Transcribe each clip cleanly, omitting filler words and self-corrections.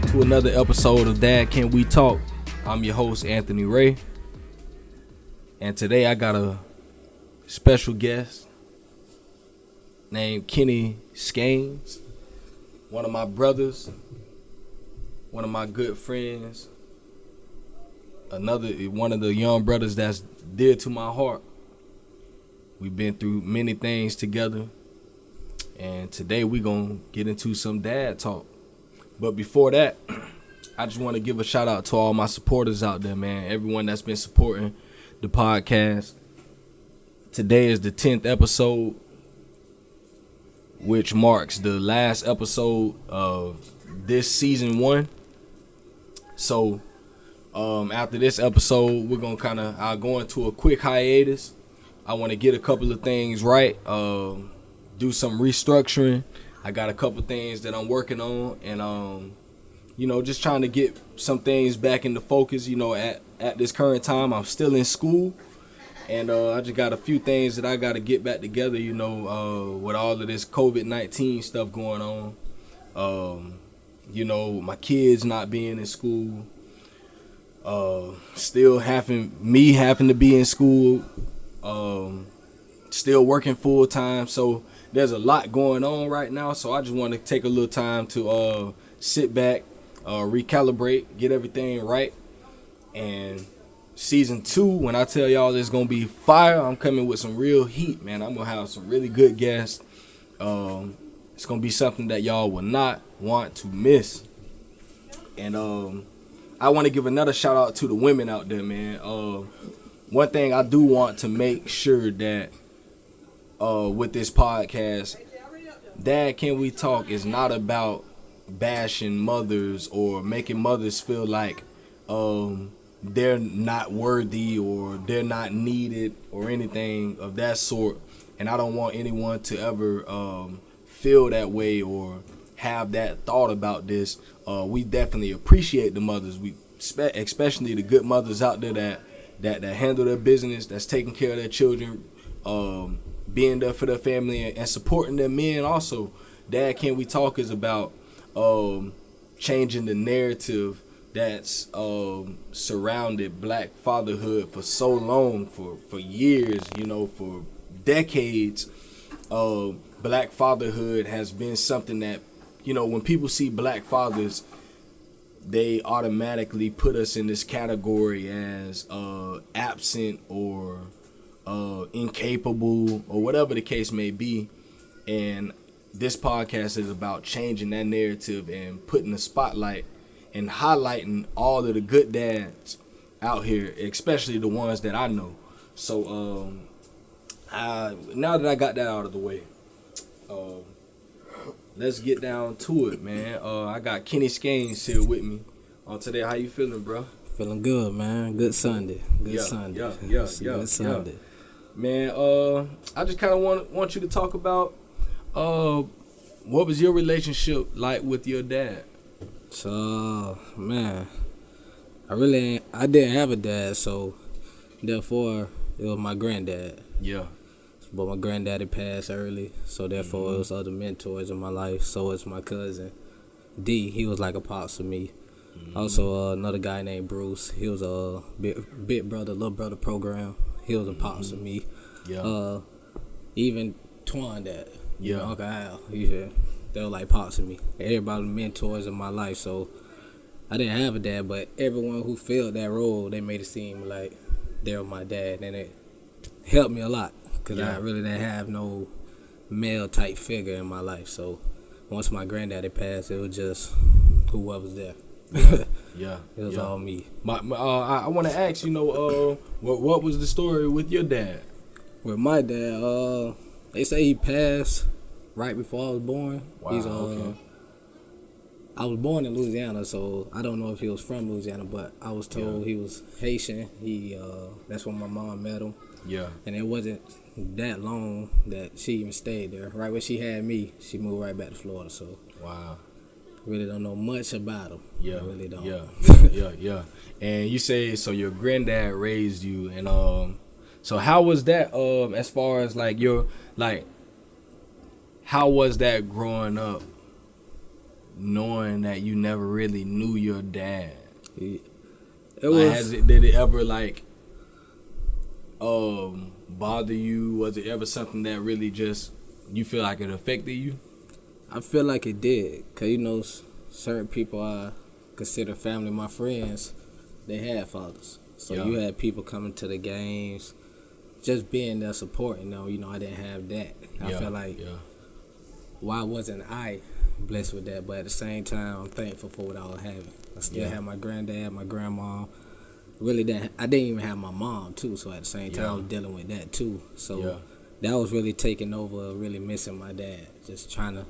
to another episode of Dad Can We Talk. I'm your host, Anthony Ray. And today I got a special guest named Kenneth Skanes. One of my brothers, one of my good friends, one of the young brothers that's dear to my heart. We've been through many things together. And today we're going to get into some dad talk. But before that, I just want to give a shout out to all my supporters out there, man. Everyone that's been supporting the podcast. Today is the 10th episode, which marks the last episode of this season 1. So, after this episode, we're going to I'll go into a quick hiatus. I want to get a couple of things right, do some restructuring. I got a couple things that I'm working on, and just trying to get some things back into focus. At this current time, I'm still in school, and I just got a few things that I got to get back together. With all of this COVID-19 stuff going on, my kids not being in school, still having to be in school, still working full time. So there's a lot going on right now, so I just want to take a little time to sit back, recalibrate, get everything right. And season 2, when I tell y'all it's going to be fire, I'm coming with some real heat, man. I'm going to have some really good guests. It's going to be something that y'all will not want to miss. And I want to give another shout out to the women out there, man. One thing I do want to make sure that with this podcast, Dad Can We Talk is not about bashing mothers or making mothers feel like they're not worthy or they're not needed or anything of that sort. And I don't want anyone to ever feel that way or have that thought about this. We definitely appreciate the mothers, especially the good mothers out there that handle their business, that's taking care of their children, being there for their family and supporting their men also. Dad Can We Talk is about changing the narrative that's surrounded black fatherhood for so long, for years, for decades. Black fatherhood has been something that, when people see black fathers, they automatically put us in this category as absent or incapable or whatever the case may be. And this podcast is about changing that narrative and putting the spotlight and highlighting all of the good dads out here, especially the ones that I know. So now that I got that out of the way, let's get down to it, man. I got Kenneth Skanes here with me today. How you feeling, bro? Feeling good, man. Good Sunday. Good Sunday. Good Sunday. Man, I just kind of want you to talk about what was your relationship like with your dad? So, man, I didn't have a dad, so therefore it was my granddad. Yeah. But my granddaddy passed early, so therefore it was other mentors in my life. So it's my cousin D. He was like a pops to me. Also another guy named Bruce. He was a big brother, little brother program. He was a pops to me. Yeah. Even Twan dad. Yeah. Uncle Al. They were like pops to me. Everybody was mentors in my life. So I didn't have a dad, but everyone who filled that role, they made it seem like they were my dad, and it helped me a lot. Because I really didn't have no male type figure in my life. So once my granddaddy passed, it was just whoever was there. Yeah. It was all me. I want to ask, what was the story with your dad? With my dad, they say he passed right before I was born. Wow, okay. I was born in Louisiana, so I don't know if he was from Louisiana, but I was told he was Haitian. That's when my mom met him. Yeah. And it wasn't that long that she even stayed there. Right when she had me, she moved right back to Florida. So wow. Really don't know much about him. Yeah. I really don't. Yeah. And you say so your granddad raised you, and so how was that as far as how was that growing up knowing that you never really knew your dad? It Like, was. did it ever like bother you? Was it ever something that really just you feel like it affected you? I feel like it did, cause certain people I consider family. My friends, they had fathers, so Yeah. you had people coming to the games, just being there supporting them. I didn't have that. I felt like, why wasn't I blessed with that? But at the same time, I'm thankful for what I was having. I still had my granddad, my grandma. Really, I didn't even have my mom too. So at the same time, I was dealing with that too. So that was really taking over. Really missing my dad. Just trying to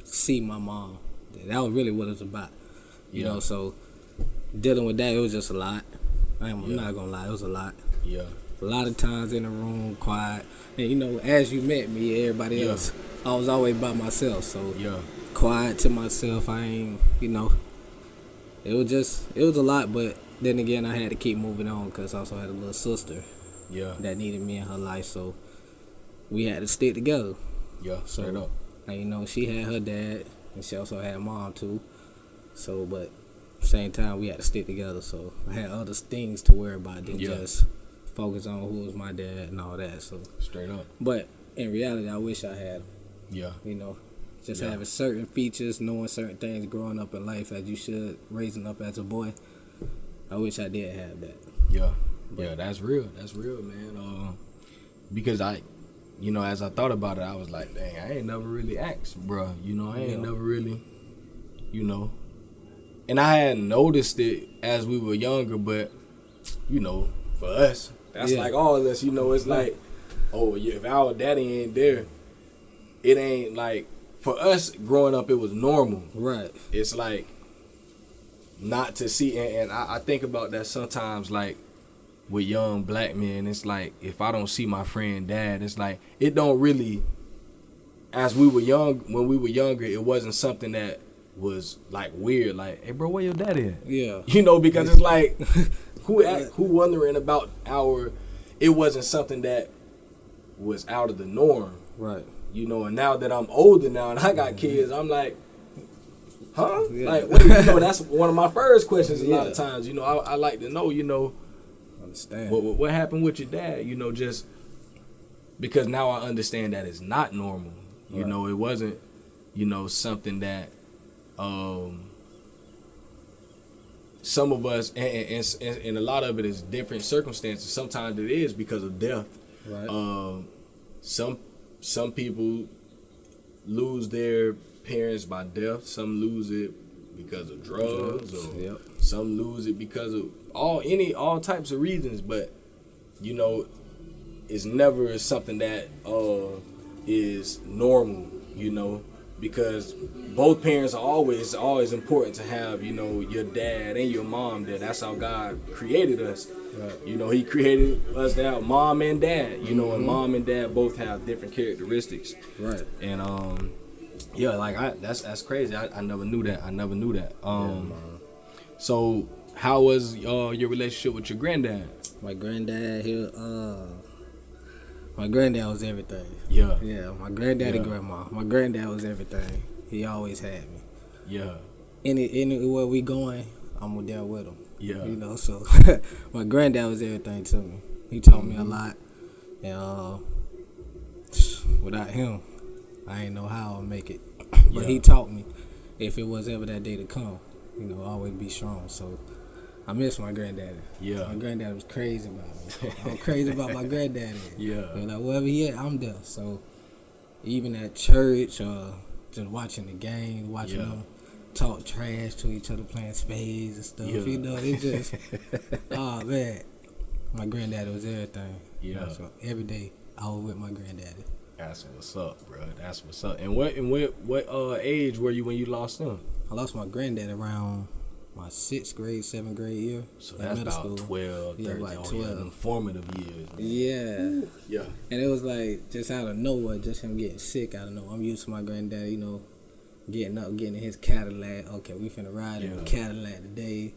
see my mom. That was really what it was about. You know, so dealing with that, it was just a lot. I'm not gonna lie, it was a lot. Yeah. A lot of times in the room, quiet. And as you met me, everybody else, I was always by myself. So quiet to myself. I ain't, it was a lot. But then again, I had to keep moving on because I also had a little sister that needed me in her life. So we had to stick together. Yeah, straight up. And she had her dad, and she also had mom too. So, but at the same time, we had to stick together. So I had other things to worry about than just focus on who was my dad and all that. So straight up. But in reality, I wish I had him. Yeah. Just having certain features, knowing certain things, growing up in life as you should, raising up as a boy. I wish I did have that. Yeah. But that's real. That's real, man. Because as I thought about it, I was like, dang, I ain't never really asked, bro. I ain't never really, And I hadn't noticed it as we were younger, but, for us, that's like all of us, it's like, oh, yeah, if our daddy ain't there, it ain't like, for us growing up, it was normal. Right. It's like, not to see, and I think about that sometimes, like, with young black men, it's like, if I don't see my friend dad, it's like, it don't really, as we were young, when we were younger, it wasn't something that was like weird, like, hey bro, where your dad at? Yeah. Because it's like, who wondering about it wasn't something that was out of the norm. Right. And now that I'm older now and I got kids, I'm like, huh? Yeah. Like, that's one of my first questions a lot of times. I like to know, understand what happened with your dad, just because now I understand that it's not normal. It wasn't, something that some of us, and a lot of it is different circumstances. Sometimes it is because of death. Right. Some people lose their parents by death. Some lose it because of drugs, or some lose it because of all types of reasons. But it's never something that is normal. Because both parents are always important to have. Your dad and your mom. That's how God created us. Right. He created us to have mom and dad. And mom and dad both have different characteristics. Right. And that's crazy. I never knew that. So how was your relationship with your granddad? My granddad, my granddad was everything. Yeah. Yeah, my granddad and grandma. My granddad was everything. He always had me. Yeah. Anywhere we going, I'm there with him. Yeah. So my granddad was everything to me. He taught me a lot. And without him, I ain't know how I'll make it. But he taught me, if it was ever that day to come, always be strong. So I miss my granddaddy. Yeah. My granddaddy was crazy about me. I'm crazy about my granddaddy. Yeah. Like, wherever he at, I'm there. So even at church, just watching the game, watching them talk trash to each other, playing spades and stuff. It just, oh man, my granddaddy was everything. Yeah. So every day I was with my granddaddy. That's what's up, bro. That's what's up. And what age were you when you lost him? I lost my granddad around my 6th grade, 7th grade year. So that's about school. 12, 13, about 12. Formative years. Man. Yeah. Yeah. And it was like, just out of nowhere, just him getting sick out of nowhere. I'm used to my granddad, getting up, getting in his Cadillac. Okay, we finna ride in the Cadillac today.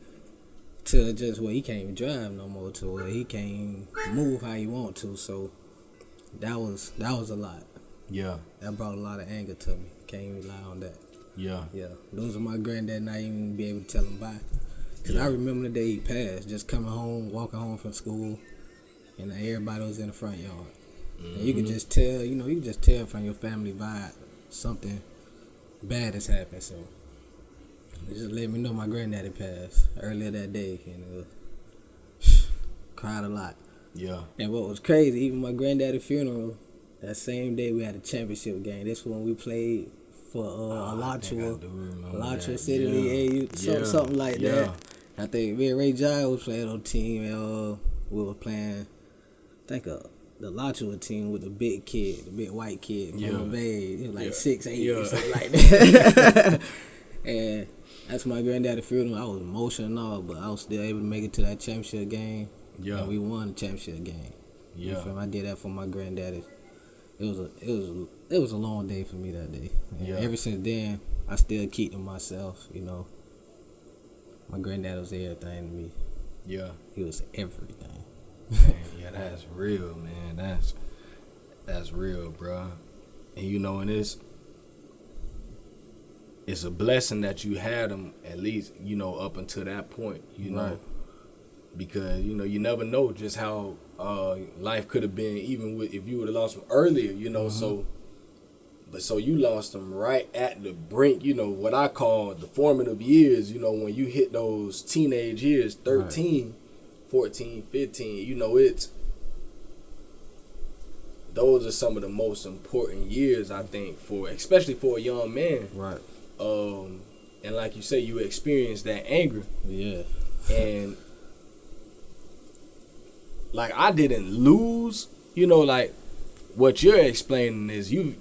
To just where he can't even drive no more, to where he can't even move how he want to. So that was a lot. Yeah. That brought a lot of anger to me. Can't even rely on that. Yeah. Yeah, those are my granddad, and I ain't even be able to tell him bye. Because I remember the day he passed, just coming home, walking home from school, and everybody was in the front yard. And you could just tell, you could just tell from your family vibe something bad has happened. So it just let me know my granddaddy passed earlier that day, and cried a lot. Yeah. And what was crazy, even my granddaddy's funeral, that same day we had a championship game. This one we played for Alachua City League, something like that. I think me and Ray Giles was playing on the team, and we were playing, I think the Alachua team with the big kid, the big white kid from the Bay. He was like 6'8" or something like that. And that's my granddaddy's funeral. I was emotional and all, but I was still able to make it to that championship game. Yeah, and we won the championship game. Yeah, I did that for my granddaddy. It was a long day for me that day. And ever since then, I still keep to myself. My granddad was everything to me. Yeah, he was everything. Man, yeah, that's real, man. That's real, bro. And and it's a blessing that you had him at least, up until that point, know. Because you never know just how life could have been, even if you would have lost him earlier, So you lost him right at the brink, what I call the formative years, when you hit those teenage years, 13, 14, 15, those are some of the most important years, I think, especially for a young man. Right. And like you say, you experience that anger. Yeah. And like, I didn't lose, like what you're explaining is you've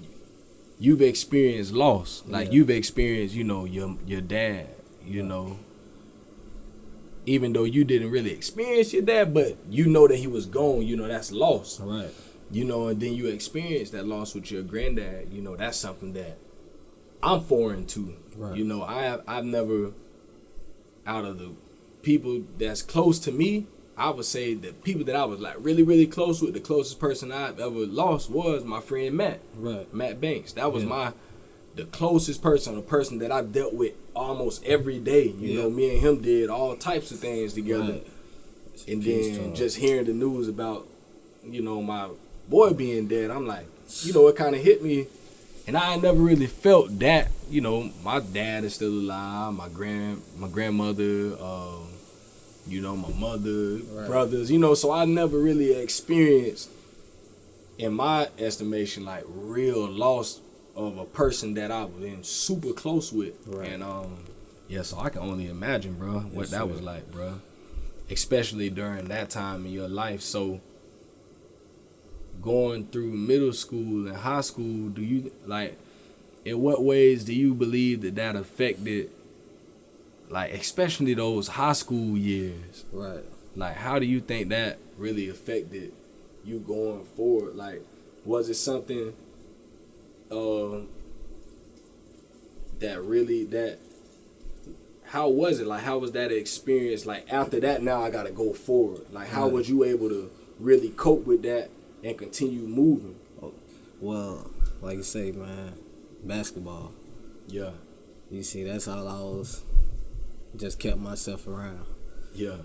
experienced loss. Like you've experienced, your dad, even though you didn't really experience your dad, but that he was gone, that's loss. Right. And then you experience that loss with your granddad, that's something that I'm foreign to. Right. I've never, out of the people that's close to me, I would say the people that I was like really, really close with, the closest person I've ever lost was my friend Matt. Right. Matt Banks. That was the closest person, a person that I dealt with almost every day. Me and him did all types of things together. Right. And then just hearing the news about, my boy being dead, I'm like, it kind of hit me. And I never really felt that, my dad is still alive, my grandmother, my mother, brothers, so I never really experienced, in my estimation, like real loss of a person that I've been super close with. Right. And so I can only imagine, bro, what that was like, bro, especially during that time in your life. So going through middle school and high school, do you, like, in what ways do you believe that affected, like, especially those high school years? Right. Like, how do you think that really affected you going forward? Like, was it something how was it? Like, how was that experience? Like, after that, now I got to go forward. Like, how was you able to really cope with that and continue moving? Well, like you say, man, basketball. Yeah. You see, that's all I was... just kept myself around. Yeah.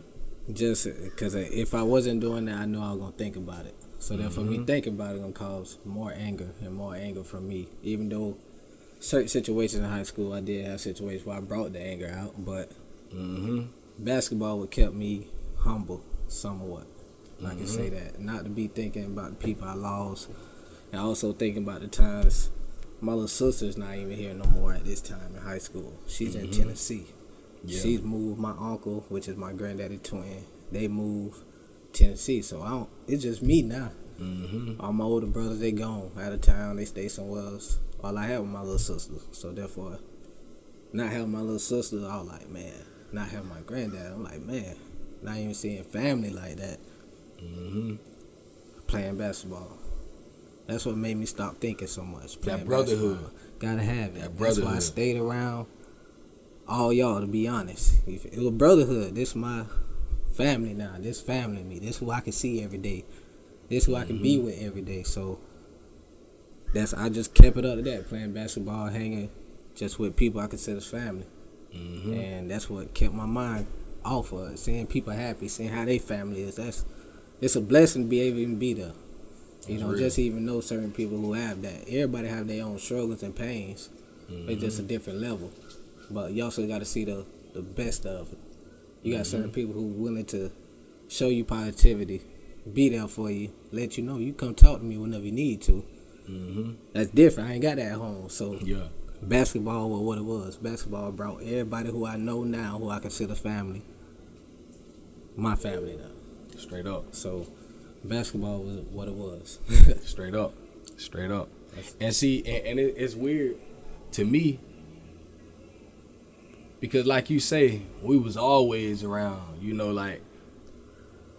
Just because if I wasn't doing that, I knew I was going to think about it. So then for me thinking about it, going to cause more anger from me. Even though certain situations in high school, I did have situations where I brought the anger out. But basketball would kept me humble somewhat. I can say that. Not to be thinking about the people I lost. And also thinking about the times my little sister's not even here no more at this time in high school. She's in Tennessee. Yeah. She's moved. My uncle, which is my granddaddy twin, they moved Tennessee. So it's just me now. All my older brothers, they gone out of town. They stay somewhere else. All I have is my little sister. So therefore, not having my little sister, I was like, man. Not having my granddad, I'm like, man. Not even seeing family like that. Playing basketball. That's what made me stop thinking so much. That brotherhood. Basketball. Gotta have it. That's why I stayed around all y'all, to be honest. It was brotherhood. This my family now. This family me. This who I can see every day. This who I can be with every day. So I just kept it up to that. Playing basketball, hanging, just with people I consider family. Mm-hmm. And that's what kept my mind off of it. Seeing people happy, seeing how their family is. It's a blessing to be able to even be there. You know, just even know certain people who have that. Everybody have their own struggles and pains. Mm-hmm. It's just a different level. But you also got to see the best of it. You got certain people who willing to show you positivity, be there for you, let you know you come talk to me whenever you need to. Mm-hmm. That's different. I ain't got that at home. So Yeah. basketball was what it was. Basketball brought everybody who I know now, who I consider family, my family now. Straight up. So basketball was what it was. Straight up. And see, and it's weird to me because, like you say, we was always around. You know, like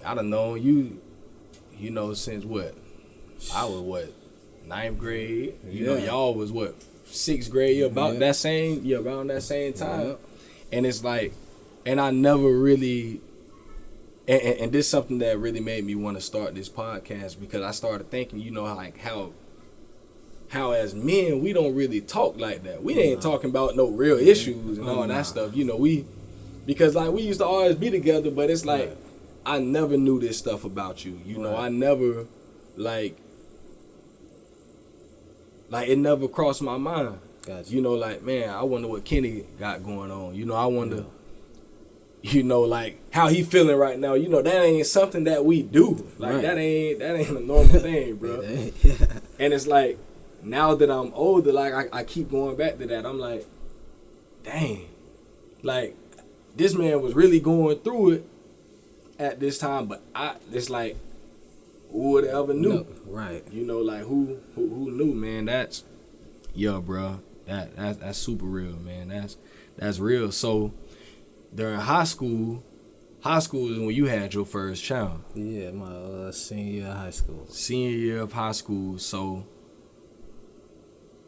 I don't know you know, since what I was ninth grade. You know, y'all was what 6th grade. Around that same time. Yeah. And it's like, and I never really. And this is something that really made me want to start this podcast because I started thinking, you know, like how as men we don't really talk like that. We ain't talking about no real issues and all that stuff. You know, because like we used to always be together, but it's like I never knew this stuff about you. You know, I never like it never crossed my mind. Gotcha. You know, like, man, I wonder what Kenny got going on. You know, I wonder. You know, like how he feeling right now. You know, that ain't something that we do. Like that ain't a normal thing, bro. And it's like now that I'm older, like I keep going back to that. I'm like, dang, like this man was really going through it at this time. But it's like, who would ever knew? No, right. You know, like who knew, man? That's bro. That's super real, man. That's real. So. During high school is when you had your first child. Yeah, my senior year of high school. Senior year of high school. So,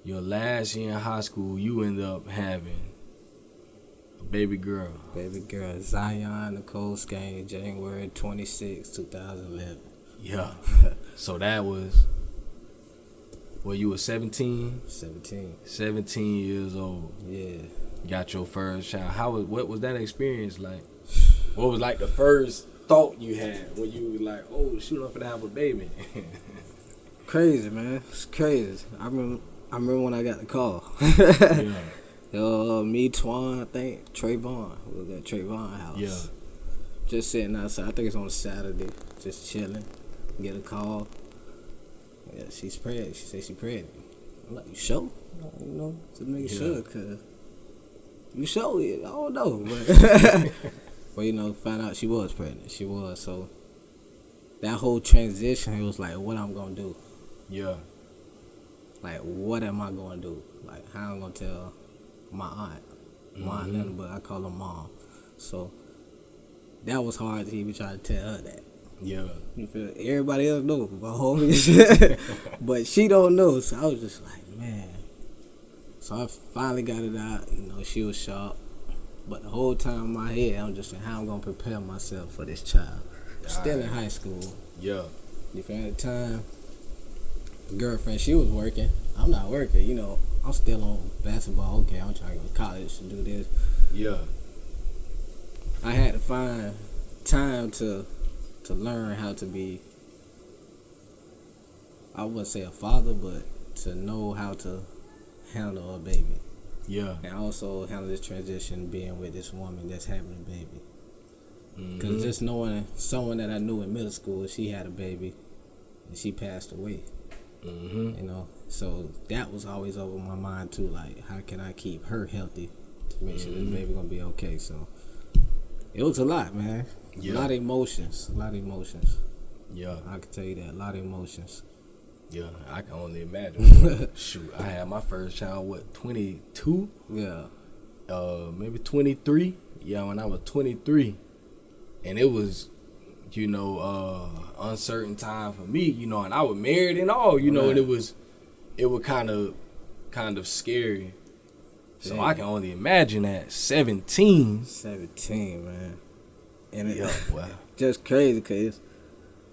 your last year in high school, you ended up having a baby girl. Baby girl, Zion Nicole Skanes, January 26, 2011. Yeah. So that was, well, you were 17? 17. 17 years old. Yeah. Got your first child. What was that experience like? What was like the first thought you had when you was like, oh shoot, I'm finna have a baby? Crazy, man. It's crazy. I remember when I got the call. Me, Twan, I think Trayvon. We was at Trayvon's house. Yeah. Just sitting outside. I think it's on a Saturday. Just chilling. Get a call. Yeah, she's pregnant. She said she's pregnant. I'm like, you sure? You know, just make sure, cause you sure it. I don't know, but but you know, found out she was pregnant. She was. So that whole transition, it was like, what I'm gonna do? Yeah. Like, what am I gonna do? Like, how I'm gonna tell my aunt, my aunt Linda, but I call her mom. So that was hard to even try to tell her that. Yeah. You feel? Everybody else knows, my homies, but she don't know. So I was just like, man. So I finally got it out. You know, she was shocked, but the whole time in my head, I'm just saying how I'm gonna prepare myself for this child. Still in high school. Yeah. You feel? At the time, girlfriend, she was working. I'm not working. You know, I'm still on basketball. Okay, I'm trying to go to college to do this. Yeah. I had to find time to learn how to be, I wouldn't say a father, but to know how to handle a baby. Yeah. And also handle this transition being with this woman that's having a baby. Because just knowing someone that I knew in middle school, she had a baby and she passed away. You know, so that was always over my mind too. Like, how can I keep her healthy to make sure this baby gonna be okay? So it was a lot, man. Yeah. A lot of emotions. Yeah. I can tell you that. A lot of emotions. Yeah, I can only imagine. Shoot, I had my first child, 22? Yeah. Maybe 23. Yeah, when I was 23. And it was, you know, uncertain time for me, you know, and I was married and all, you know, and it was kind of scary. So I can only imagine that 17, man. And it, wow. Just crazy because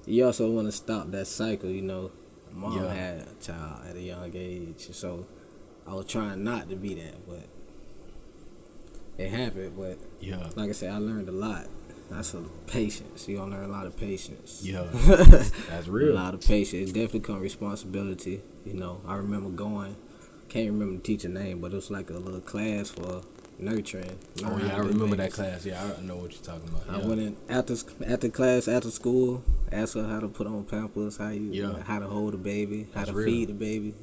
you also want to stop that cycle, you know. Mom had a child at a young age, so I was trying not to be that, but it happened. But Yeah. like I said, I learned a lot. That's a patience. You gonna learn a lot of patience. Yeah. That's real. A lot of patience. It definitely comes responsibility. You know, I remember going. Can't remember the teacher's name, but it was like a little class for nurturing. Oh yeah, I remember that class. Yeah, I know what you're talking about. I Yeah. went in after class, after school, asked her how to put on Pampers, how to hold a baby, how to feed the baby.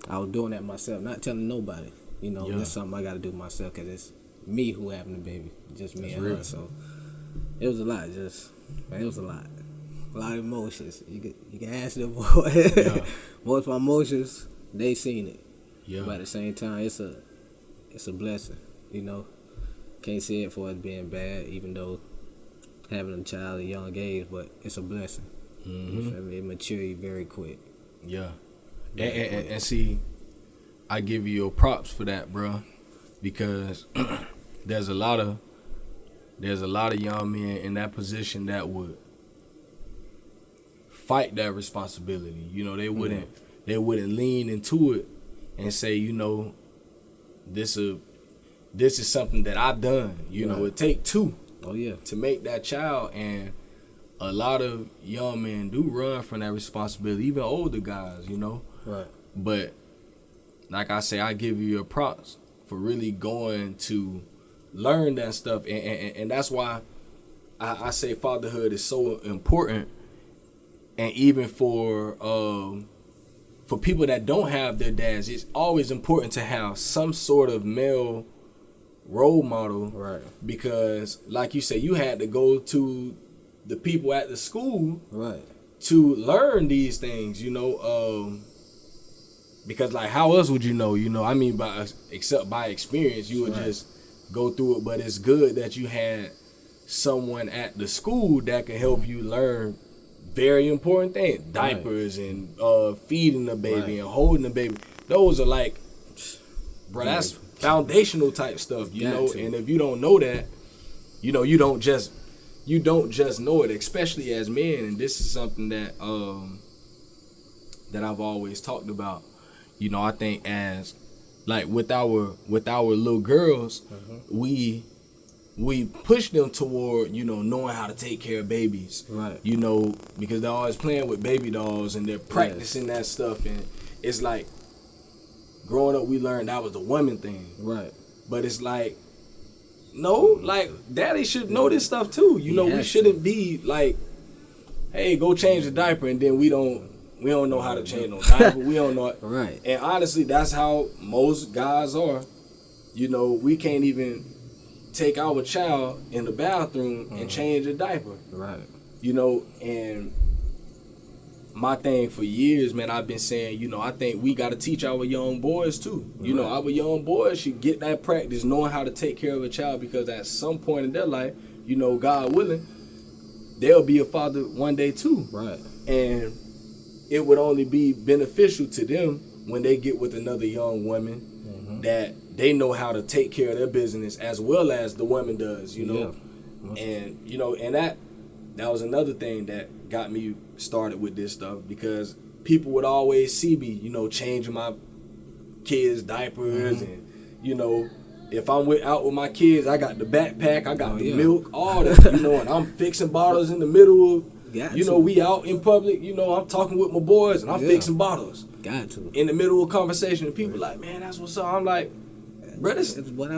I was doing that myself, not telling nobody. You know, that's something I got to do myself because it's me who having the baby, just me and her. So it was a lot. It was a lot of emotions. You can ask them. Most of my emotions, they seen it. Yeah. But at the same time, it's a blessing. You know, can't say it for it being bad, even though having a child at a young age, but it's a blessing. Mm-hmm. You feel me? It mature you very quick. Yeah. And see, I give you your props for that, bro, because there's a lot of young men in that position that would fight that responsibility. You know, they wouldn't lean into it and say, you know, this is something that I've done. You know, it take two. Oh yeah. To make that child, and a lot of young men do run from that responsibility, even older guys, you know. Right. But like I say, I give you your props for really going to learn that stuff, and that's why I say fatherhood is so important. And even for people that don't have their dads, it's always important to have some sort of male role model, right? Because like you say, you had to go to the people at the school, right, to learn these things, you know. Because like, how else would you know? You know, I mean, except by experience, you would just go through it. But it's good that you had someone at the school that could help you learn very important things, diapers and feeding the baby and holding the baby. Those are like, bro, that's foundational type stuff, you know. And if you don't know that, you know, you don't just know it, especially as men. And this is something that I've always talked about. You know, I think as like with our little girls, we push them toward, you know, knowing how to take care of babies, right? You know, because they're always playing with baby dolls and they're practicing that stuff, and it's like, growing up, we learned that was the woman thing, right? But it's like, no, like, daddy should know this stuff too. You know, we shouldn't be like, hey, go change the diaper, and then we don't know how to change no diaper. We don't know it. Right. And honestly, that's how most guys are. You know, we can't even take our child in the bathroom and change a diaper. Right. You know, and my thing for years, man, I've been saying, you know, I think we got to teach our young boys too. You know, our young boys should get that practice, knowing how to take care of a child, because at some point in their life, you know, God willing, they'll be a father one day too. Right. And it would only be beneficial to them when they get with another young woman that they know how to take care of their business as well as the woman does, you know. Yeah. And, you know, and that was another thing that got me started with this stuff, because people would always see me, you know, changing my kids' diapers, and, you know, if I'm out with my kids, I got the backpack, I got the milk, all that, you know, and I'm fixing bottles in the middle of, you know, we out in public, you know, I'm talking with my boys and I'm fixing bottles. Got to. In the middle of conversation, and people like, man, that's what's up. I'm like, bro, this is what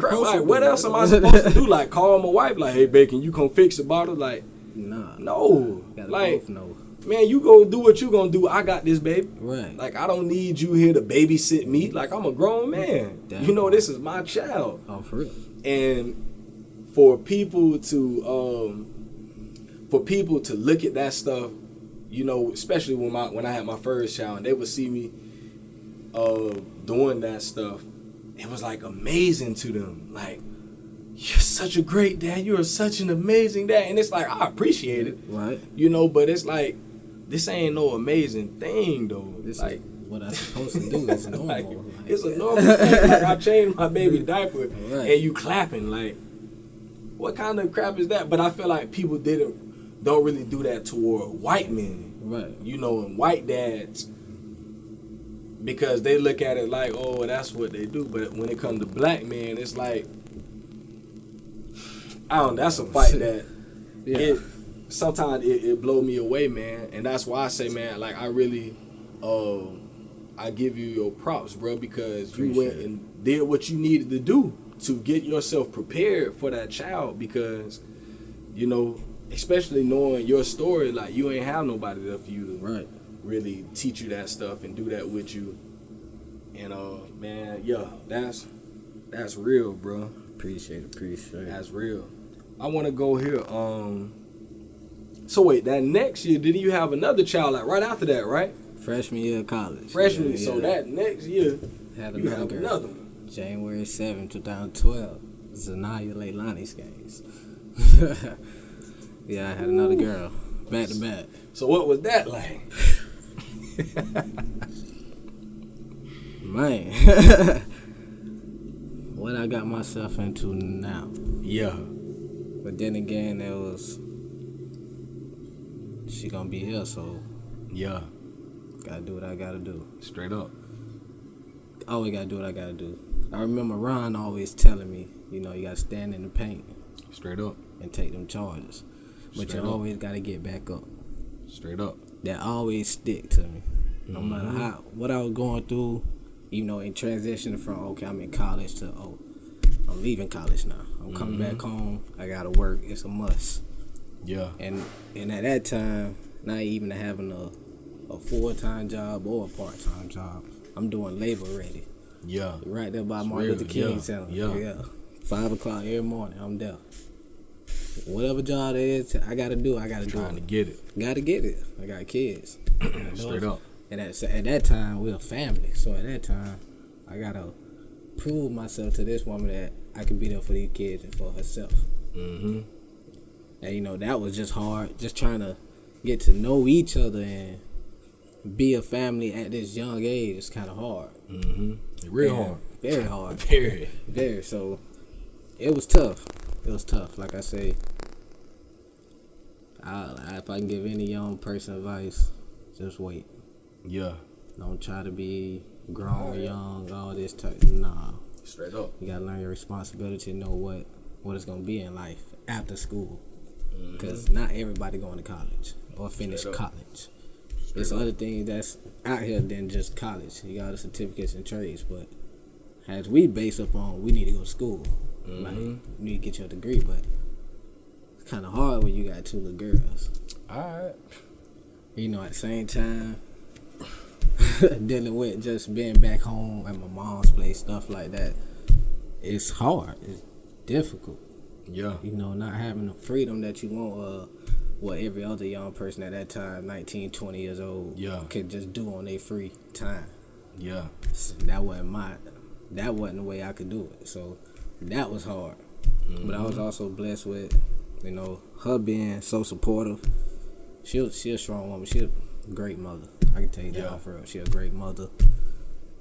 what else am I supposed to do? Like, call my wife, like, hey, babe, can you come fix the bottle? Like, nah. No. Like, man, you go do what you gonna do. I got this, baby. Right. Like, I don't need you here to babysit me. Like, I'm a grown man. You know, this is my child. Oh, for real. And for people to look at that stuff, you know, especially when I had my first child, and they would see me doing that stuff, it was like amazing to them. Like, you're such a great dad. You're such an amazing dad. And it's like, I appreciate it. Right. You know, but it's like, this ain't no amazing thing, though. This like, what I'm supposed to do is normal. Like, it's a normal thing. Like, I changed my baby diaper, and you clapping. Like, what kind of crap is that? But I feel like people don't really do that toward white men. Right. You know, and white dads, because they look at it like, oh, that's what they do. But when it comes to black men, it's like, I don't know, that's a fight that sometimes it blow me away, man. And that's why I say, man, like I really I give you your props, bro, because you went and did what you needed to do to get yourself prepared for that child, because, you know, especially knowing your story, like you ain't have nobody there for you to really teach you that stuff and do that with you. And man, yeah, that's real, bro. Appreciate it. That's real. I want to go here. So wait, that next year, did you have another child like right after that, right? Freshman year of college. So that next year, you have another one. January 7, 2012. Zanaya Leilani Skanes. Yeah, I had another girl. Back to back. So what was that like? Man. What I got myself into now. Yeah. But then again, she gonna be here, so yeah, gotta do what I gotta do. Straight up. Always gotta do what I gotta do. I remember Ron always telling me, you know, you gotta stand in the paint. Straight up. And take them charges. But you always gotta get back up. Straight up. That always stick to me. No matter what I was going through, you know, in transitioning from, okay, I'm in college to, I'm leaving college now. I'm coming back home. I gotta work. It's a must. Yeah. And at that time, not even having a full-time job or a part-time job, I'm doing labor ready. Yeah. Right there by Martin Luther King Center. Yeah. 5 o'clock every morning, I'm there. Whatever job it is, I gotta do. Trying to get it. Gotta get it. I got kids. Straight up. And at that time, we're a family. So at that time, I gotta prove myself to this woman that I can be there for these kids and for herself. Mm-hmm. And you know, that was just hard. Just trying to get to know each other and be a family at this young age is kind of hard. Mm-hmm. Real hard. Very hard. Very. So it was tough. Like I say, if I can give any young person advice, just wait. Yeah. Don't try to be grown, young, all this type. Nah. Straight up. You gotta learn your responsibility, know what it's gonna be in life after school. Because not everybody going to college or finish college. There's other things that's out here than just college. You got the certificates and trades, but as we base up on, we need to go to school. Like, you need to get your degree, but it's kind of hard when you got 2 little girls. Alright. You know, at the same time, dealing with just being back home at my mom's place, stuff like that, it's hard. It's difficult. Yeah. You know, not having the freedom that you want, what every other young person at that time, 19, 20 years old, could just do on their free time. Yeah. So that wasn't the way I could do it. So that was hard. But I was also blessed with, you know, her being so supportive. She a strong woman. She a great mother. I can tell you that off her. She a great mother.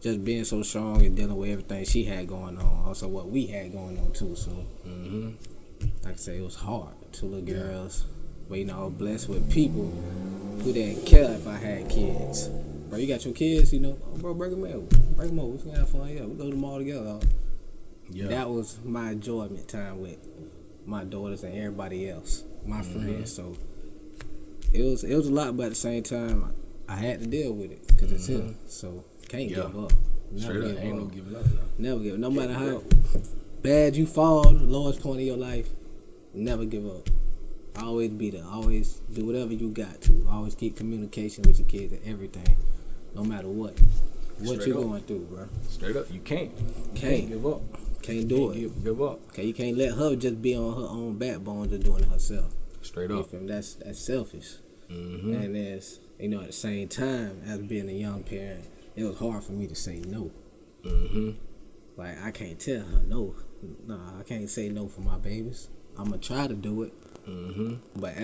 Just being so strong and dealing with everything she had going on, also what we had going on too. So, like I say, it was hard. 2 little girls, but you know, I was blessed with people who didn't care if I had kids. Bro, you got your kids, you know? Oh, bro, bring them over. We can have fun. Yeah, we go to the mall together. Yeah. That was my enjoyment time with my daughters and everybody else, my friends. So it was a lot, but at the same time, I had to deal with it because it's here. So can't give up. Never give up. Ain't no giving up. Never give up. No matter how bad you fall, the lowest point of your life, never give up. Always be there. Always do whatever you got to. Always keep communication with your kids and everything, no matter what you going through, bro. Straight up, you can't give up. Can't do it. Give up. Okay, you can't let her just be on her own backbone, just doing it herself. Straight up. That's selfish. And there's, you know, at the same time, as being a young parent, it was hard for me to say no. Like, I can't tell her no. Nah, I can't say no for my babies. I'm going to try to do it. But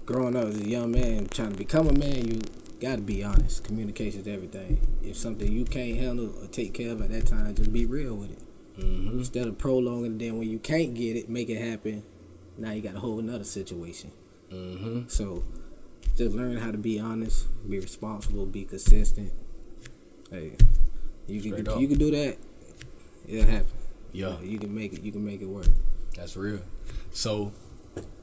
growing up as a young man, trying to become a man, you got to be honest. Communication is everything. If something you can't handle or take care of at that time, just be real with it. Instead of prolonging it, then when you can't get it, make it happen, now you got a whole nother situation. So just learn how to be honest, be responsible, be consistent, Hey, you Straight can up. you can do that. It'll happen. Yeah. You can make it. You can make it work. That's real. So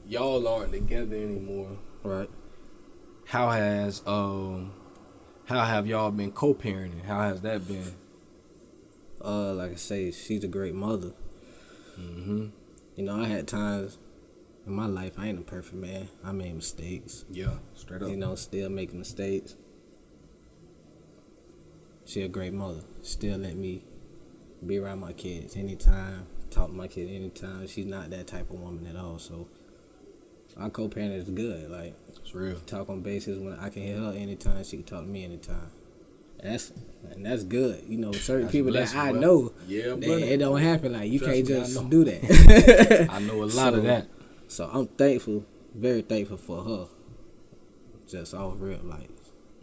y'all aren't together anymore. Right. How have y'all been co-parenting? How has that been? Like I say, she's a great mother. Mm-hmm. You know, I had times in my life, I ain't a perfect man. I made mistakes. Yeah, straight up. You know, still making mistakes. She a great mother. Still let me be around my kids anytime, talk to my kids anytime. She's not that type of woman at all. So our co-parent is good. Like, It's real. talk on basis when I can hear her anytime, she can talk to me anytime. That's good. You know, certain That's people that blessing, I bro. know, Yeah, it don't happen. Like, you Trust can't me, I just know. do that. I know a lot of So- that. So I'm thankful, very thankful for her. Just all real life.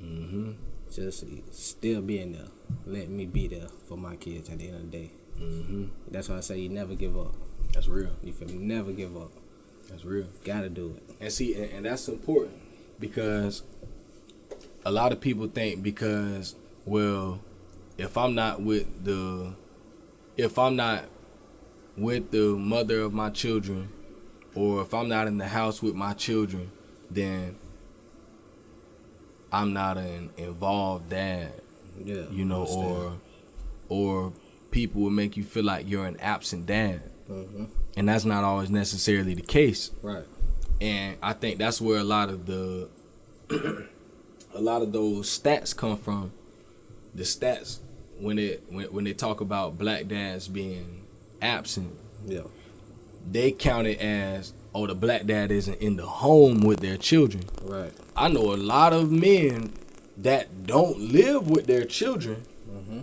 Mm-hmm. Just still being there. Letting me be there for my kids at the end of the day. Mm-hmm. That's why I say you never give up. That's real. You feel me? Never give up. That's real. Gotta do it. And see, and that's important because a lot of people think because, well, if I'm not with the mother of my children, or if I'm not in the house with my children, then I'm not an involved dad. Yeah. You know, or people will make you feel like you're an absent dad. Mm-hmm. And that's not always necessarily the case. Right. And I think that's where a lot of those stats come from. The stats when they talk about black dads being absent, Yeah. they count it as, oh, the black dad isn't in the home with their children. Right. I know a lot of men that don't live with their children, Mm-hmm.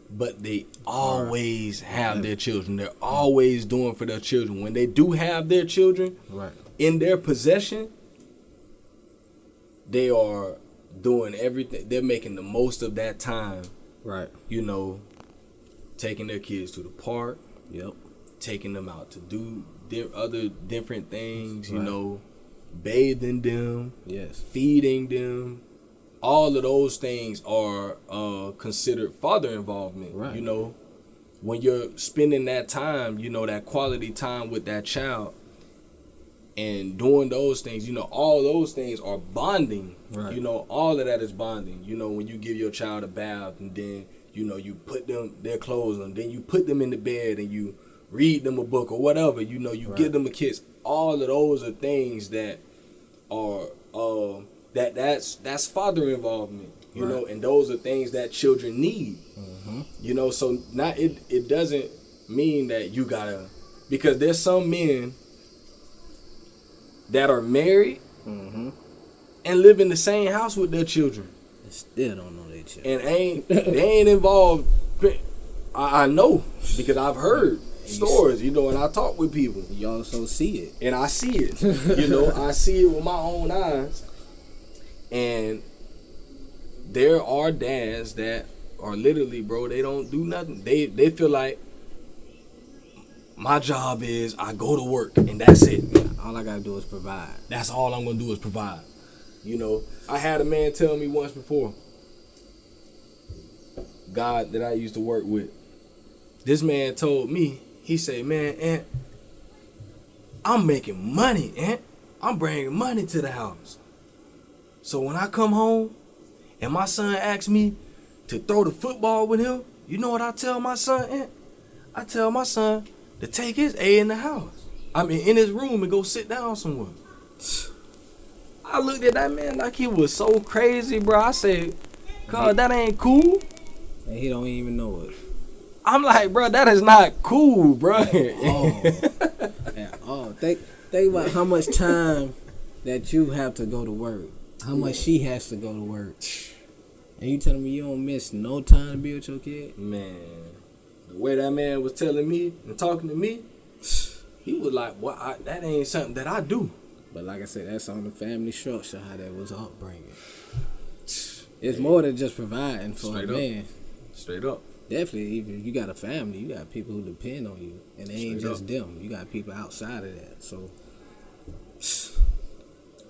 but they always have their children. They're always doing for their children. When they do have their children Right. in their possession, they are doing everything. They're making the most of that time. Right. You know, taking their kids to the park, Yep. taking them out to do other different things, you Right. know, bathing them, Yes. feeding them. All of those things are considered father involvement. Right. You know, when you're spending that time, you know, that quality time with that child and doing those things, you know, all those things are bonding. Right. You know, all of that is bonding. You know, when you give your child a bath and then, you know, you put their clothes on, then you put them in the bed and you read them a book or whatever, you know, you give them a kiss. All of those are things that are that's father involvement, you know, and those are things that children need. Mm-hmm. You know, so not it doesn't mean that you gotta, because there's some men that are married Mm-hmm. and live in the same house with their children They still don't know their children. and they ain't involved. I know because I've heard stories, you know, and I talk with people You also see it. and I see it. You know, I see it with my own eyes. And there are dads that are literally, bro, they don't do nothing. They feel like my job is I go to work and that's it. All I gotta do is provide. That's all I'm gonna do is provide. You know, I had a man tell me once before, God that I used to work with. This man told me, he said, man, Aunt, I'm making money, Aunt. I'm bringing money to the house. So when I come home and my son asks me to throw the football with him, you know what I tell my son, Aunt? I tell my son to take his A in the house. I mean, in his room and go sit down somewhere. I looked at that man like he was so crazy, bro. I said, God, that ain't cool. And he don't even know it. I'm like, bro, that is not cool, bro. Oh, think about how much time that you have to go to work. How much she has to go to work. And you telling me you don't miss no time to be with your kid? Man, the way that man was telling me and talking to me, he was like, well, that ain't something that I do. But like I said, that's on the family structure, how that was upbringing. It's more than just providing for Straight a up. man. Straight up. Definitely, if you got a family, you got people who depend on you. And they ain't Straight just up. them. You got people outside of that. So,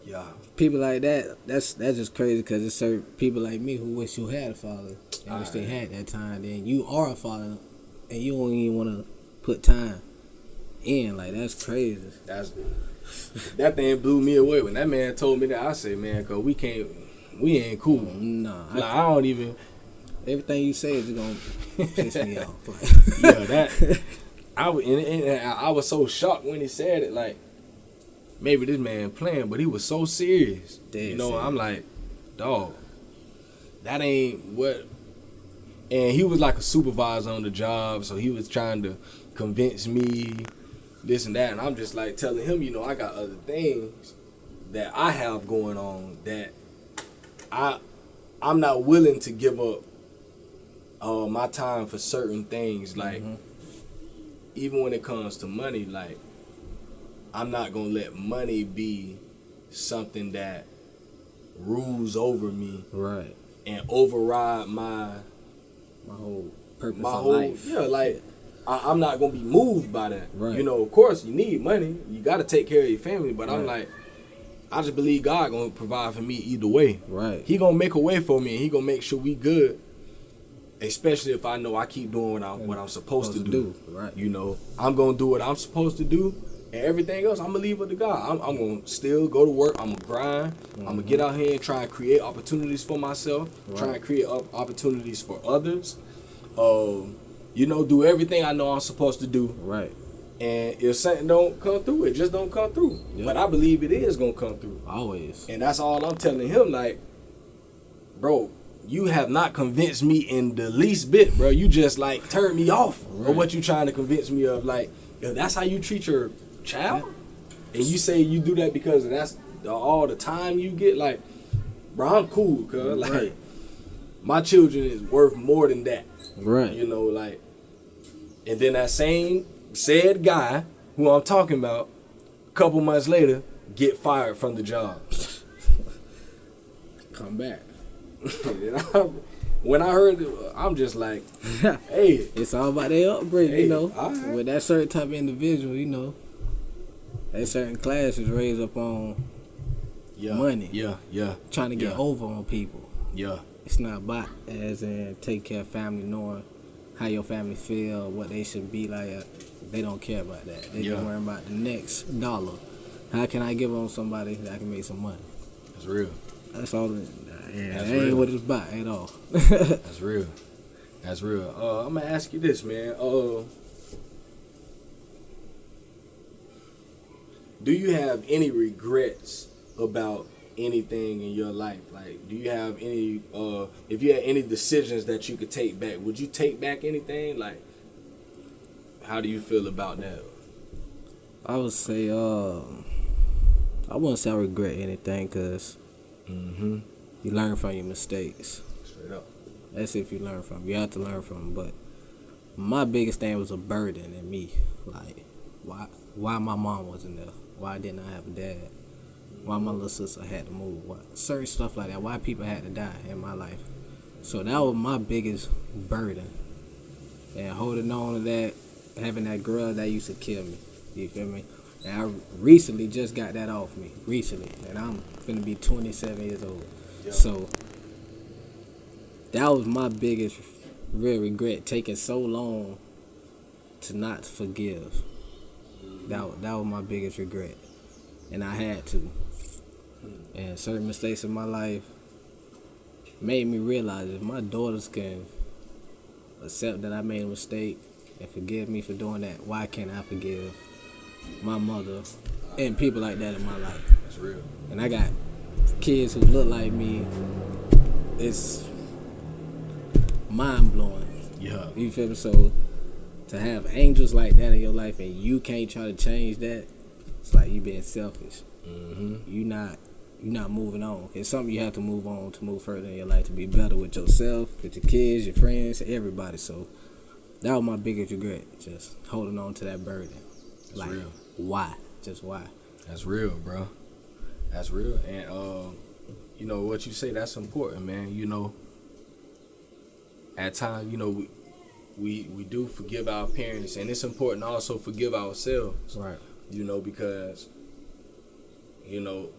Yeah. people like that, that's just crazy because it's certain people like me who wish you had a father. and wish they had that time. Then you are a father, and you don't even want to put time in. Like, that's crazy. That thing blew me away when that man told me that. I said, man, cause we ain't cool. Nah, like, I don't even. Everything you say is gonna piss me off. Like. Yeah, that. I was so shocked when he said it. Like, maybe this man playing, but he was so serious. Dead you know, serious. I'm like, dog, that ain't what. And he was like a supervisor on the job, so he was trying to convince me this and that, and I'm just like telling him, you know, I got other things that I have going on that I'm not willing to give up my time for certain things. Like, even when it comes to money, like, I'm not gonna let money be something that rules over me, right, and override my whole purpose my of whole life. Yeah, like, I'm not gonna be moved by that. Right. You know, of course you need money, you got to take care of your family, but I'm Right. like, I just believe God gonna provide for me either way. Right. He gonna make a way for me, and he gonna make sure we good. Especially if I know I keep doing what I'm supposed to do. Right. You know, I'm gonna do what I'm supposed to do, and everything else I'm gonna leave it to God. I'm gonna still go to work. I'm gonna grind. I'm gonna get out here and try and create opportunities for myself. Right. Try and create opportunities for others. You know, do everything I know I'm supposed to do. Right. And if something don't come through, it just don't come through. Yep. But I believe it is gonna come through. Always. And that's all I'm telling him. Like, bro, you have not convinced me in the least bit, bro. You just like turned me off of what you trying to convince me of. Like, if that's how you treat your child, and you say you do that because that's all the time you get, like, bro, I'm cool, cuz like, my children is worth more than that. Right. You know, like, and then that same said guy who I'm talking about, a couple months later, get fired from the job. Come back. When I heard it, I'm just like, hey. It's all about their upbringing, you know. Right. With that certain type of individual, you know, that certain class is raised up on money. Yeah. Trying to get over on people. Yeah. It's not about as in take care of family, knowing how your family feel, what they should be like. They don't care about that. They just worry about the next dollar. How can I give on somebody that I can make some money? That's real. That's all. That ain't real. what it's about at all. That's real. That's real. I'm gonna ask you this, man. Do you have any regrets about anything in your life? Like, do you have any? If you had any decisions that you could take back, would you take back anything? Like, how do you feel about that? I would say, I wouldn't say I regret anything, cause you learn from your mistakes. Straight up. That's if you learn from them. You have to learn from them. But my biggest thing was a burden in me. Like, why my mom wasn't there? Why didn't I have a dad? Why my little sister had to move? Certain stuff like that. Why people had to die in my life. So that was my biggest burden. And holding on to that, having that girl that used to kill me. You feel me? And I recently just got that off me. Recently. And I'm finna be 27 years old. Yeah. So that was my biggest real regret, taking so long to not forgive. That was my biggest regret. And I had to. And certain mistakes in my life made me realize if my daughters can accept that I made a mistake and forgive me for doing that, why can't I forgive my mother and people like that in my life? That's real. And I got kids who look like me. It's mind-blowing. Yeah. You feel me? So to have angels like that in your life and you can't try to change that, it's like you being selfish. You're not moving on. It's something you have to move on to move further in your life, to be better with yourself, with your kids, your friends, everybody. So that was my biggest regret, just holding on to that burden. That's like, real. Why? Just why? That's real, bro. That's real. And you know what you say, that's important, man. You know, at times, you know, we do forgive our parents, and it's important to also forgive ourselves. Right. You know, because, you know,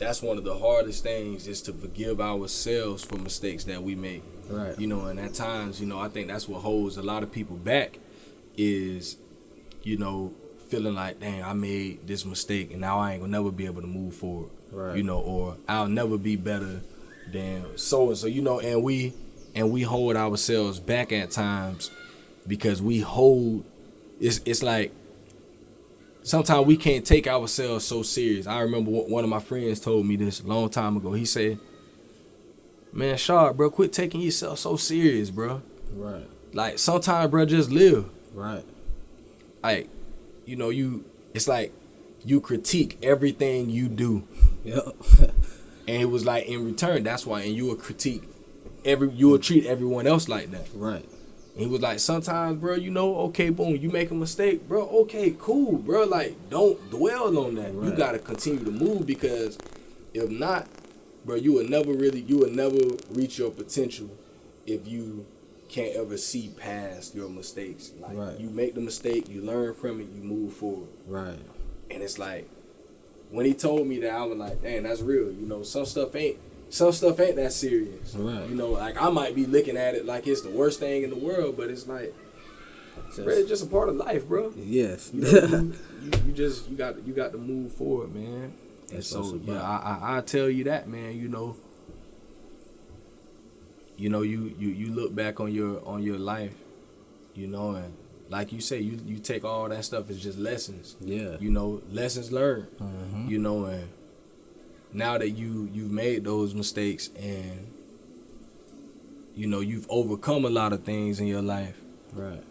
that's one of the hardest things, is to forgive ourselves for mistakes that we make. Right. You know, and at times, you know, I think that's what holds a lot of people back is, you know, feeling like, dang, I made this mistake and now I ain't gonna never be able to move forward. Right. You know, or I'll never be better than so and so, you know, and we hold ourselves back at times because we hold it's like sometimes we can't take ourselves so serious. I remember one of my friends told me this a long time ago. He said, man, Shard, bro, quit taking yourself so serious, bro. Right. Like, sometimes, bro, just live. Right. Like, you know, it's like you critique everything you do. Yep. And it was like, in return, that's why, and you will critique you will treat everyone else like that. Right. And he was like, sometimes, bro, you know, okay, boom, you make a mistake, bro, okay, cool, bro, like, don't dwell on that. Right. You gotta continue to move, because if not, bro, you will never reach your potential if you can't ever see past your mistakes. Like, right. You make the mistake, you learn from it, you move forward. Right. And it's like, when he told me that, I was like, dang, that's real. You know, some stuff ain't that serious. Right. You know, like, I might be looking at it like it's the worst thing in the world, but it's like, bro, it's just a part of life, bro. Yes. You know, you got to move forward, man. And so yeah, I tell you that, man. You know, you look back on your life, you know, and like you say, you take all that stuff as just lessons. Yeah. You know, lessons learned. Mm-hmm. You know, and now that you've made those mistakes and you know you've overcome a lot of things in your life. Right.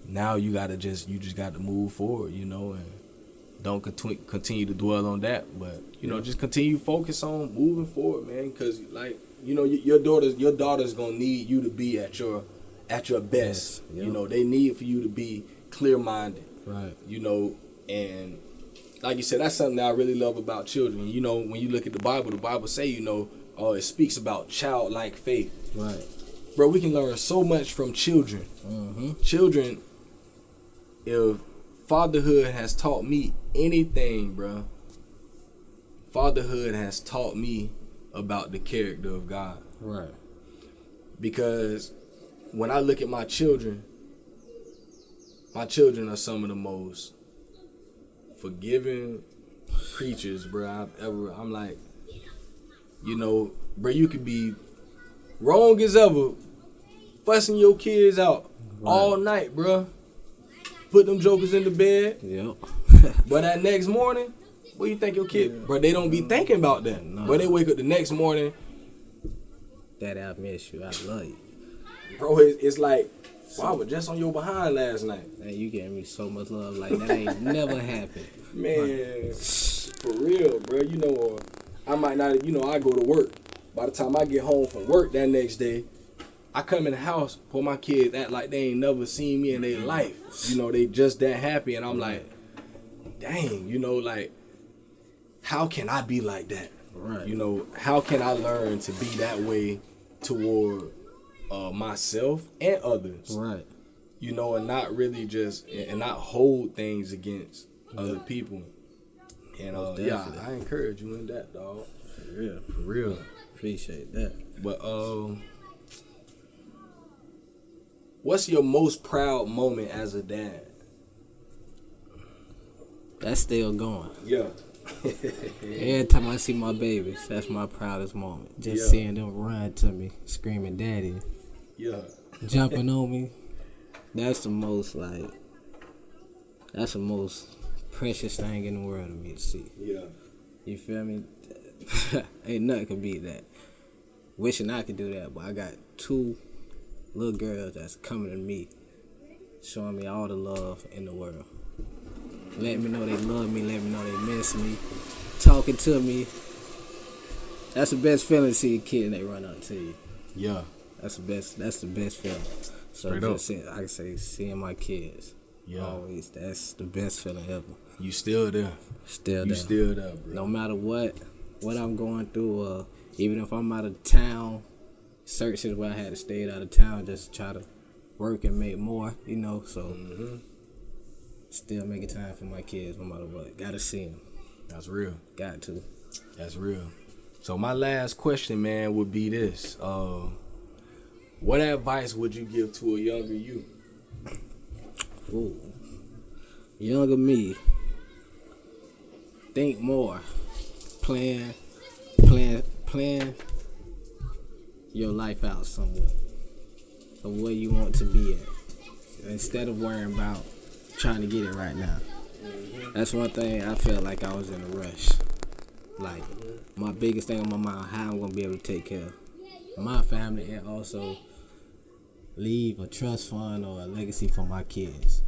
Now you just got to move forward, you know, and don't continue to dwell on that, but you know, just continue to focus on moving forward, man. Because like, you know, your daughter's gonna need you to be at your best. Yes. Yep. You know, they need for you to be clear-minded. Right. You know, and like you said, that's something that I really love about children. You know, when you look at the Bible say, you know, it speaks about childlike faith. Right. Bro, we can learn so much from children. Mm-hmm. Children, if fatherhood has taught me anything, bro, fatherhood has taught me about the character of God. Right. Because when I look at my children are some of the most forgiving creatures, bro, I'm like, you know, bro, you could be wrong as ever, fussing your kids out all night, bro. Put them jokers in the bed. Yep. But that next morning, what you think your kid, bro, they don't be thinking about that. No. But they wake up the next morning. Daddy, I miss you. I love you. Bro, it's like, wow, I was just on your behind last night. Man, you gave me so much love. Like, that ain't never happened. Man, for real, bro. You know, or I might not, you know, I go to work. By the time I get home from work that next day, I come in the house, pull my kids act like they ain't never seen me in their life. You know, they just that happy. And I'm like, dang, you know, like, how can I be like that? Right. You know, how can I learn to be that way toward myself and others? Right. You know, and not really just, and not hold things against other people. And yeah, I encourage you in that, dog. For real. For real. Appreciate that. But what's your most proud moment as a dad? That's still going. Yeah. Every time I see my babies, that's my proudest moment. Just seeing them run to me, screaming, "Daddy!" Yeah. Jumping on me. That's the most precious thing in the world to me to see. Yeah. You feel me? Ain't nothing can beat that. Wishing I could do that, but I got 2 little girls that's coming to me, showing me all the love in the world. Letting me know they love me, letting me know they miss me, talking to me. That's the best feeling to see a kid and they run up to you. Yeah. That's the best feeling. So Straight up. I can say seeing my kids. Yeah. Always, that's the best feeling ever. You still there. Still You there. still there, bro. No matter what I'm going through, even if I'm out of town, searches where I had to stay out of town just to try to work and make more, you know, so still making time for my kids no matter what. Gotta see them. That's real. Got to. That's real. So my last question, man, would be this: what advice would you give to a younger you? Ooh. Younger me. Think more. Plan your life out somewhat of where you want to be at, instead of worrying about trying to get it right now. That's one thing I felt like I was in a rush. Like, my biggest thing on my mind, how I'm gonna be able to take care of my family and also leave a trust fund or a legacy for my kids.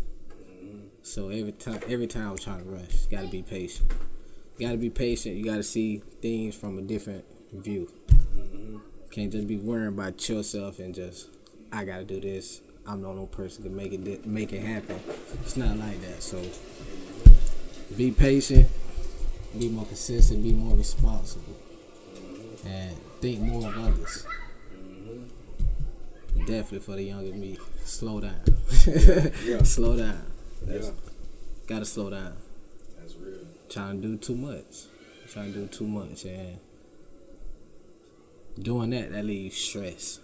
So every time I'm trying to rush, you gotta be patient. You gotta be patient. You gotta see things from a different view. Can't just be worrying about yourself and just, I gotta do this. I'm the only person that can make it happen. It's not like that. So be patient, be more consistent, be more responsible, and think more of others. Definitely for the younger me, slow down. Yeah. Slow down. Yeah. Gotta slow down. That's real. Trying to do too much, and doing that leaves stressed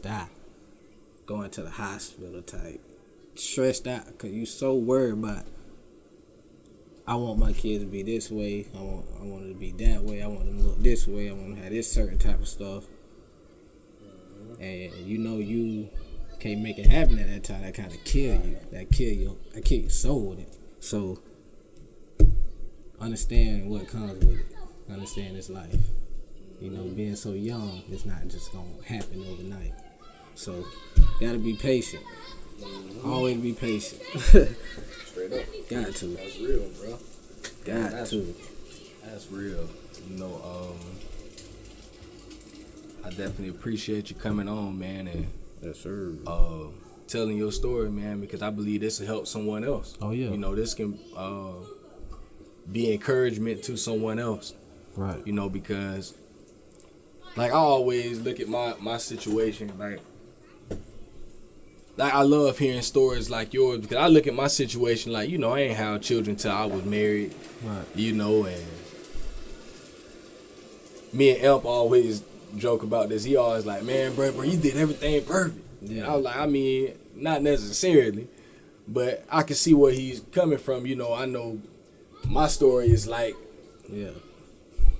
out, going to the hospital type, stressed out because you so worried about, I want my kids to be this way, I want it to be that way, I want them to look this way, I want to have this certain type of stuff, and you can't make it happen at that time. That kind of kill you. That kill your soul with it. So understand what comes with it. Understand this life. Being so young, it's not just gonna happen overnight. So gotta be patient. Always be patient. Straight up. Got to. That's real, bro. Got to. That's real. I definitely appreciate you coming on, man, and Yes, sir. telling your story, man, because I believe this will help someone else. Oh yeah. This can be encouragement to someone else. Right. Because like I always look at my situation, like I love hearing stories like yours, because I look at my situation like, I ain't have children till I was married. Right. And me and Elp always joke about this. He always like, man, bro, you did everything perfect. Yeah. I was like, not necessarily, but I can see where he's coming from. I know my story is like, Yeah.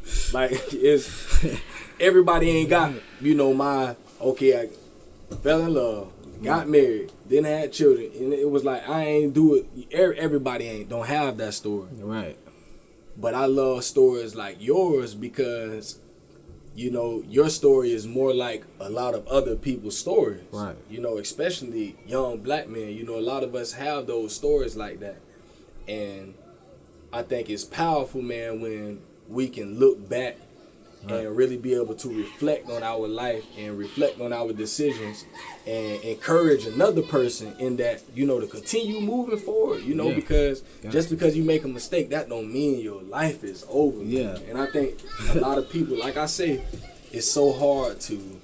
it's everybody ain't got, I fell in love, got married, then had children, and it was like I ain't do it. Everybody don't have that story. Right. But I love stories like yours because your story is more like a lot of other people's stories. Right. Especially young black men. A lot of us have those stories like that. And I think it's powerful, man, when we can look back and really be able to reflect on our life and reflect on our decisions and encourage another person in that, to continue moving forward, because just because you make a mistake, that don't mean your life is over. Yeah. And I think a lot of people, like I say, it's so hard to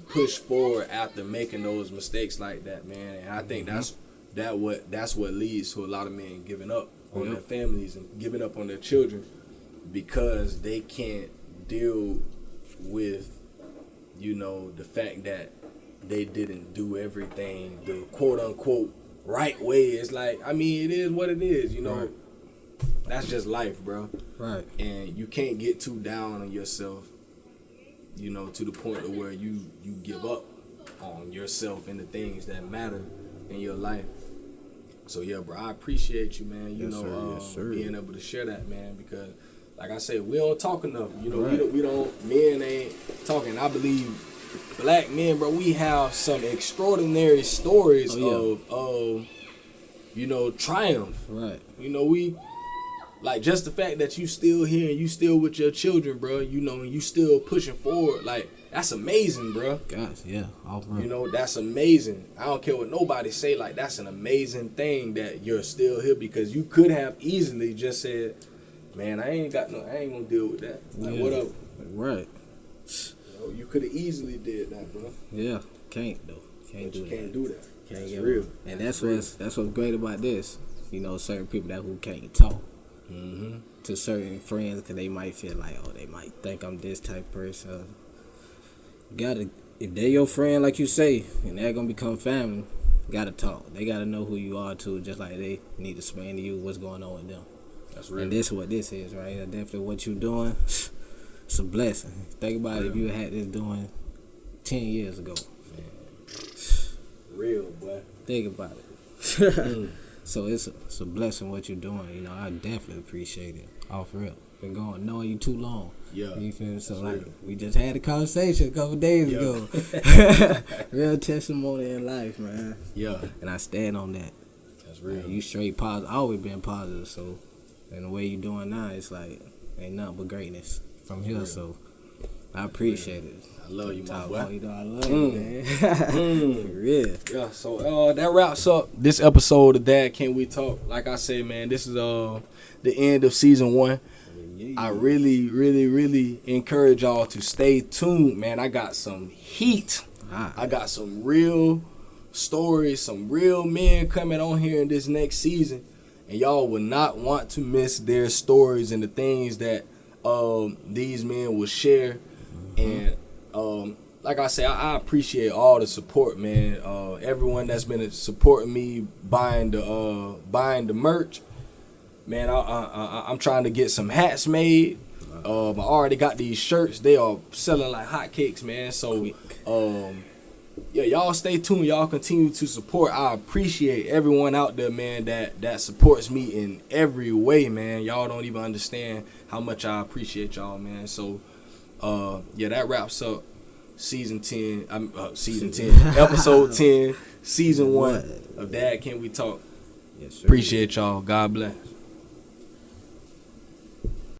push forward after making those mistakes like that, man. And I think that's what leads to a lot of men giving up on their families and giving up on their children, because they can't deal with the fact that they didn't do everything the quote unquote right way. It's like, it is what it is, Right. That's just life, bro. Right. And you can't get too down on yourself, to the point of where you give up on yourself and the things that matter in your life. So yeah, bro, I appreciate you, man. Yes, sir. Being able to share that, man, because like I said, we don't talk enough. Right. we don't. Men ain't talking. I believe black men, bro, we have some extraordinary stories of triumph. Right. We like just the fact that you still here and you still with your children, bro. And you still pushing forward. Like, that's amazing, bro. Gosh, yeah. That's amazing. I don't care what nobody say. Like, that's an amazing thing that you're still here, because you could have easily just said, man, I ain't gonna deal with that. Like, what up? Right. You could have easily did that, bro. Yeah. Can't though. Can't do that. That's real. And that's what's great about this. Certain people who can't talk. Mm-hmm. to certain friends because they might feel like, oh, they might think I'm this type of person. Gotta, if they're your friend, like you say, and they're gonna become family, gotta talk. They gotta know who you are too, just like they need to explain to you what's going on with them. That's real. And this is what this is, right? Definitely what you doing. It's a blessing. Think about it if you had this doing 10 years ago. Real, boy. Think about it. So it's a blessing what you're doing. You know, I definitely appreciate it. Off real. Been knowing you too long. Yeah. You feel me? So That's like real. we just had a conversation a couple days ago. Real testimony in life, man. Yeah. And I stand on that. That's real. Man, you straight positive. Always been positive. So, and the way you doing now, it's like ain't nothing but greatness from here. Real. So I appreciate it. I love you, my boy. You know I love you, man. For real. Yeah, so that wraps up this episode of Dad Can We Talk. Like I said, man, this is the end of season 1. I really, really, really encourage y'all to stay tuned, man. I got some heat. I got some real stories, some real men coming on here in this next season. And y'all will not want to miss their stories and the things that these men will share. And like I say, I appreciate all the support, man. Everyone that's been supporting me buying the merch, man. I'm trying to get some hats made. I already got these shirts. They are selling like hotcakes, man. So yeah, y'all stay tuned. Y'all continue to support. I appreciate everyone out there, man, that supports me in every way, man. Y'all don't even understand how much I appreciate y'all, man. So yeah, that wraps up season 10, episode 10, season 1 of Dad Can We Talk. Yes, sir. Appreciate y'all. God bless.